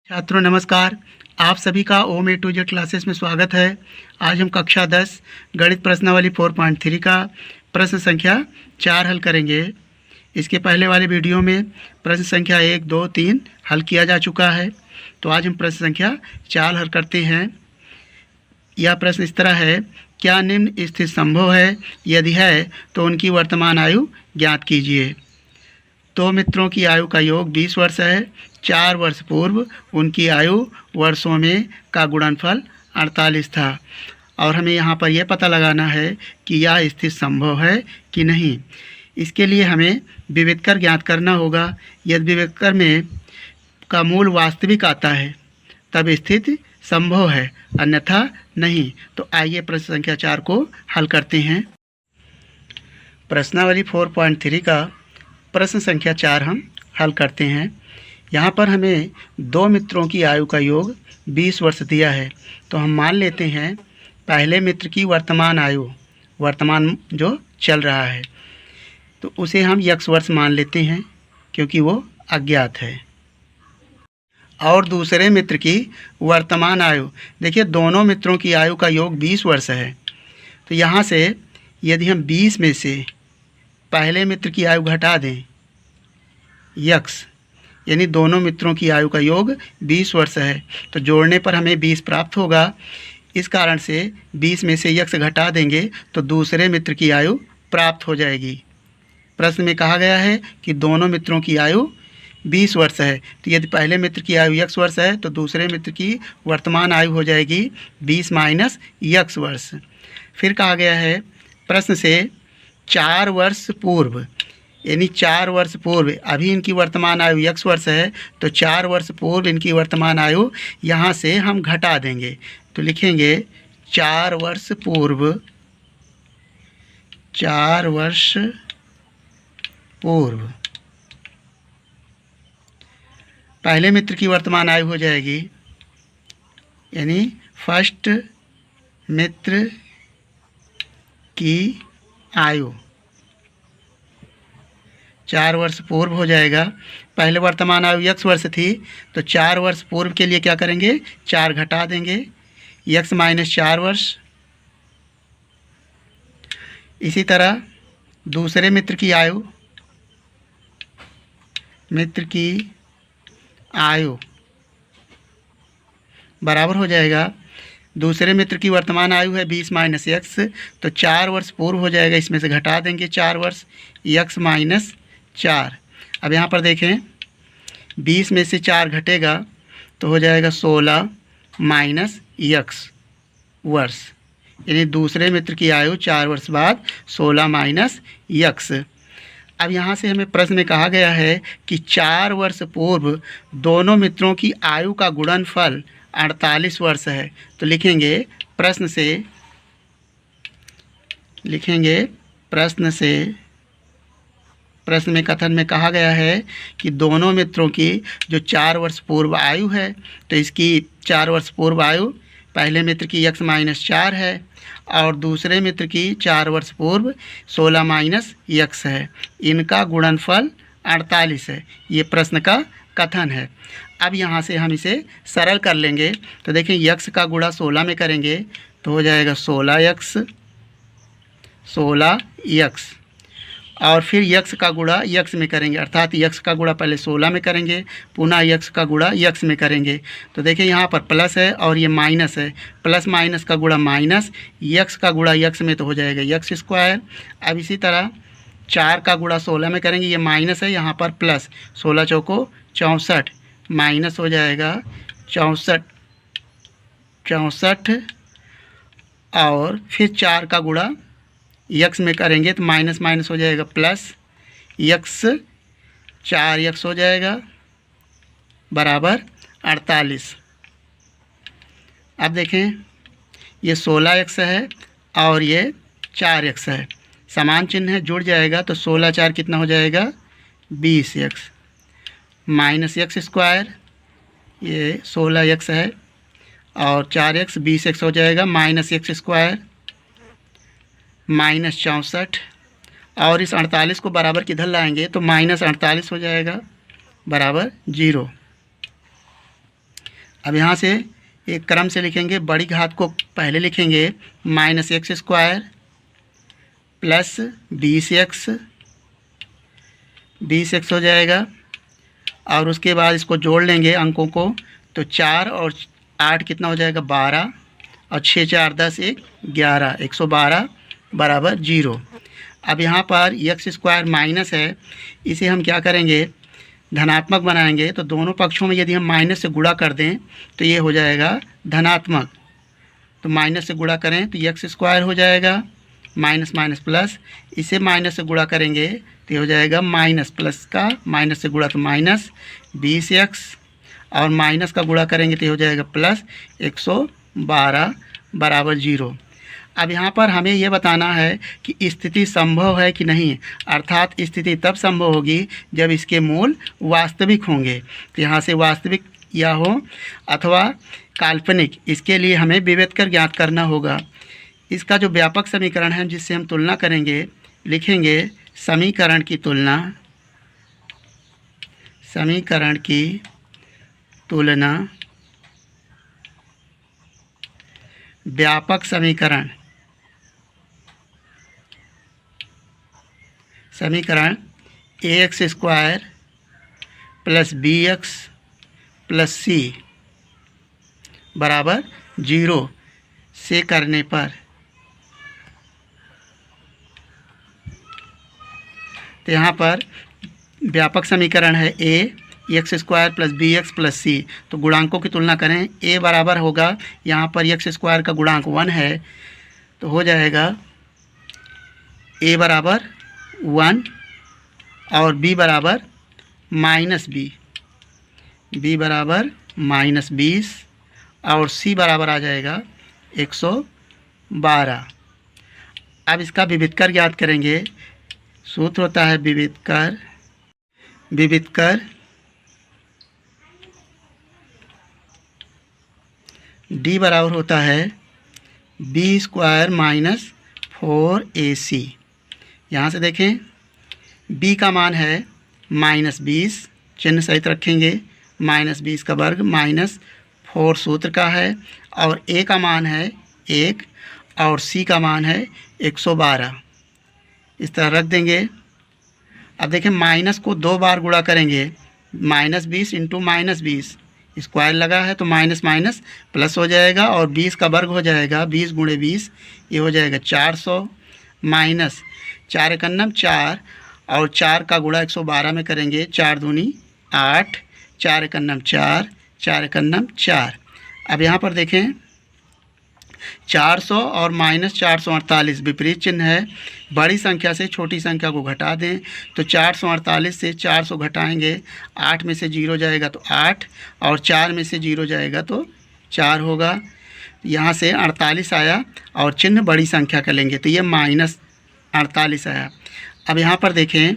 छात्रों नमस्कार। आप सभी का ओम ए टू जेड क्लासेस में स्वागत है। आज हम कक्षा 10 गणित प्रश्नावली 4.3 का प्रश्न संख्या 4 हल करेंगे। इसके पहले वाले वीडियो में प्रश्न संख्या 1, 2, 3 हल किया जा चुका है। तो आज हम प्रश्न संख्या 4 हल करते हैं। यह प्रश्न इस तरह है, क्या निम्न स्थिति संभव है? यदि है तो उनकी वर्तमान आयु ज्ञात कीजिए। दो मित्रों की आयु का योग 20 वर्ष है। 4 वर्ष पूर्व उनकी आयु वर्षों में का गुणनफल 48 था और हमें यहाँ पर यह पता लगाना है कि यह स्थिति संभव है कि नहीं। इसके लिए हमें विविधकर ज्ञात करना होगा। यदि विविधकर में का मूल वास्तविक आता है तब स्थिति संभव है, अन्यथा नहीं। तो आइए प्रश्न संख्या 4 को हल करते हैं। प्रश्नावली 4.3 का प्रश्न संख्या 4 हम हल करते हैं। यहाँ पर हमें दो मित्रों की आयु का योग 20 वर्ष दिया है। तो हम मान लेते हैं पहले मित्र की वर्तमान आयु, वर्तमान जो चल रहा है, तो उसे हम x वर्ष मान लेते हैं क्योंकि वो अज्ञात है। और दूसरे मित्र की वर्तमान आयु, देखिए दोनों मित्रों की आयु का योग 20 वर्ष है। तो यहाँ से यदि हम 20 में से पहले मित्र की आयु घटा दें x, यानी दोनों मित्रों की आयु का योग 20 वर्ष है, तो जोड़ने पर हमें 20 प्राप्त होगा। इस कारण से 20 में से x घटा देंगे तो दूसरे मित्र की आयु प्राप्त हो जाएगी। प्रश्न में कहा गया है कि दोनों मित्रों की आयु 20 वर्ष है। तो यदि पहले मित्र की आयु x वर्ष है तो दूसरे मित्र की वर्तमान आयु हो जाएगी 20 माइनस x वर्ष। फिर कहा गया है प्रश्न से 4 वर्ष पूर्व, यानी 4 वर्ष पूर्व, अभी इनकी वर्तमान आयु x वर्ष है तो 4 वर्ष पूर्व इनकी वर्तमान आयु यहाँ से हम घटा देंगे। तो लिखेंगे 4 वर्ष पूर्व, 4 वर्ष पूर्व पहले मित्र की वर्तमान आयु हो जाएगी, यानी फर्स्ट मित्र की आयु 4 वर्ष पूर्व हो जाएगा। पहले वर्तमान आयु x वर्ष थी तो 4 वर्ष पूर्व के लिए क्या करेंगे, 4 घटा देंगे, x माइनस 4 वर्ष। इसी तरह दूसरे मित्र की आयु, मित्र की आयु बराबर हो जाएगा, दूसरे मित्र की वर्तमान आयु है 20 माइनस x, तो 4 वर्ष पूर्व हो जाएगा, इसमें से घटा देंगे 4 वर्ष, x माइनस 4। अब यहाँ पर देखें 20 में से 4 घटेगा तो हो जाएगा 16 माइनस x वर्ष, यानी दूसरे मित्र की आयु 4 वर्ष बाद 16 माइनस x। अब यहाँ से हमें प्रश्न में कहा गया है कि 4 वर्ष पूर्व दोनों मित्रों की आयु का गुणनफल 48 वर्ष है। तो लिखेंगे प्रश्न में कथन में कहा गया है कि दोनों मित्रों की जो 4 वर्ष पूर्व आयु है, तो इसकी 4 वर्ष पूर्व आयु पहले मित्र की x माइनस 4 है और दूसरे मित्र की 4 वर्ष पूर्व 16 माइनस x है। इनका गुणनफल 48 है। ये प्रश्न का कथन है। अब यहाँ से हम इसे सरल कर लेंगे। तो देखें x का गुणा 16 में करेंगे तो हो जाएगा 16x और फिर x का गुणा x में करेंगे, अर्थात x का गुणा पहले 16 में करेंगे, पुनः x का गुणा x में करेंगे। तो देखिए यहाँ पर प्लस है और ये माइनस है, प्लस माइनस का गुणा माइनस, x का गुणा x में तो हो जाएगा x स्क्वायर। अब इसी तरह 4 का गुणा 16 में करेंगे, ये माइनस है, यहाँ पर प्लस, 16 चौको 64 माइनस हो जाएगा 64 और फिर 4 का गुणा x में करेंगे तो माइनस माइनस हो जाएगा प्लस, x 4x हो जाएगा बराबर 48। अब देखें ये 16x है और ये 4x है, समान चिन्ह है, जुड़ जाएगा तो 16 4 कितना हो जाएगा 20x माइनस x स्क्वायर, ये 16x है और 4x 20x हो जाएगा माइनस x स्क्वायर माइनस 64 और इस 48 को बराबर किधर लाएंगे तो माइनस 48 हो जाएगा बराबर 0। अब यहाँ से एक क्रम से लिखेंगे, बड़ी घात को पहले लिखेंगे -x² प्लस 20x हो जाएगा, और उसके बाद इसको जोड़ लेंगे अंकों को, तो 4 और 8 कितना हो जाएगा 12, और 6 4 10 1 11, 112 बराबर 0। अब यहाँ पर x² माइनस है, इसे हम क्या करेंगे धनात्मक बनाएंगे। तो दोनों पक्षों में यदि हम माइनस से गुणा कर दें तो ये हो जाएगा धनात्मक, तो माइनस से गुणा करें तो x² हो जाएगा, माइनस माइनस प्लस, इसे माइनस से गुणा करेंगे तो ये हो जाएगा माइनस प्लस का माइनस से गुणा तो माइनस 20x, और माइनस का गुणा करेंगे तो ये हो जाएगा प्लस 112 बराबर 0। अब यहाँ पर हमें ये बताना है कि स्थिति संभव है कि नहीं, अर्थात स्थिति तब संभव होगी जब इसके मूल वास्तविक होंगे। तो यहाँ से वास्तविक या हो अथवा काल्पनिक, इसके लिए हमें विभेदकर ज्ञात करना होगा। इसका जो व्यापक समीकरण है जिससे हम तुलना करेंगे, लिखेंगे समीकरण की तुलना व्यापक समीकरण ax² plus bx plus c बराबर 0 से करने पर, तो यहाँ पर व्यापक समीकरण है ax² plus bx plus c। तो गुणांकों की तुलना करें, a बराबर होगा, यहाँ पर x² का गुणांक 1 है, तो हो जाएगा a बराबर 1 और b बराबर -b बराबर -20 और c बराबर आ जाएगा 112। अब इसका विविधकर ज्ञात करेंगे। सूत्र होता है विविधकर d बराबर होता है b² माइनस 4ac। यहाँ से देखें b का मान है -20, चिन्ह सहित रखेंगे, -20 का वर्ग -4 सूत्र का है, और a का मान है 1 और c का मान है 112, इस तरह रख देंगे। अब देखें माइनस को 2 बार गुणा करेंगे, -20 इंटू -20, स्क्वायर लगा है तो माइनस माइनस प्लस हो जाएगा, और 20 का वर्ग हो जाएगा, 20 गुणे 20 ये हो जाएगा 400, माइनस 4 एकन्नम 4, और 4 का गुणा 112 में करेंगे, 4 दूनी 8, 4 एकन्नम 4, 4 एकन्नम 4। अब यहाँ पर देखें 400 और -448 विपरीत चिन्ह है, बड़ी संख्या से छोटी संख्या को घटा दें, तो 448 से 400 घटाएंगे, 8 में से 0 जाएगा तो 8, और 4 में से 0 जाएगा तो 4 होगा। यहाँ से 48 आया और चिन्ह बड़ी संख्या का लेंगे तो ये -48 आया। अब यहाँ पर देखें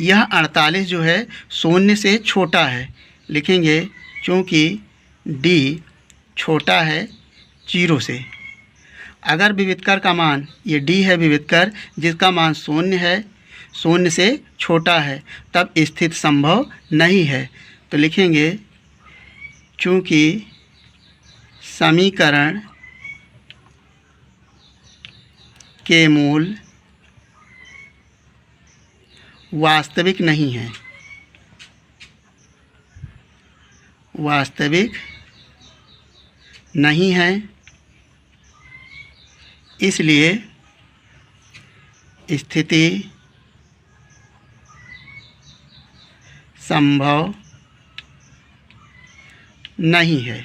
यह 48 जो है 0 से छोटा है, लिखेंगे चूँकि d छोटा है 0 से। अगर विविधकर का मान, ये d है विविधकर जिसका मान 0 है, 0 से छोटा है, तब स्थिति संभव नहीं है। तो लिखेंगे चूँकि समीकरण के मूल वास्तविक नहीं है, इसलिए स्थिति संभव नहीं है।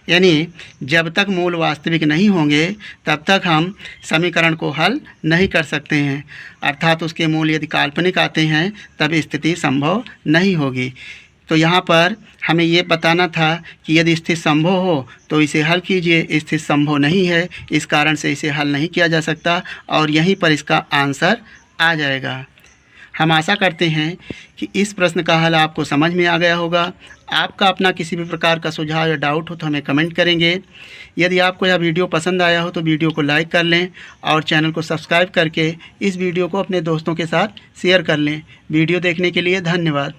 यानी जब तक मूल वास्तविक नहीं होंगे तब तक हम समीकरण को हल नहीं कर सकते हैं, अर्थात उसके मूल यदि काल्पनिक आते हैं तब स्थिति संभव नहीं होगी। तो यहाँ पर हमें ये बताना था कि यदि स्थिति संभव हो तो इसे हल कीजिए, स्थिति संभव नहीं है इस कारण से इसे हल नहीं किया जा सकता, और यहीं पर इसका आंसर आ जाएगा। हम आशा करते हैं कि इस प्रश्न का हल आपको समझ में आ गया होगा। आपका अपना किसी भी प्रकार का सुझाव या डाउट हो तो हमें कमेंट करेंगे। यदि आपको यह वीडियो पसंद आया हो तो वीडियो को लाइक कर लें और चैनल को सब्सक्राइब करके इस वीडियो को अपने दोस्तों के साथ शेयर कर लें। वीडियो देखने के लिए धन्यवाद।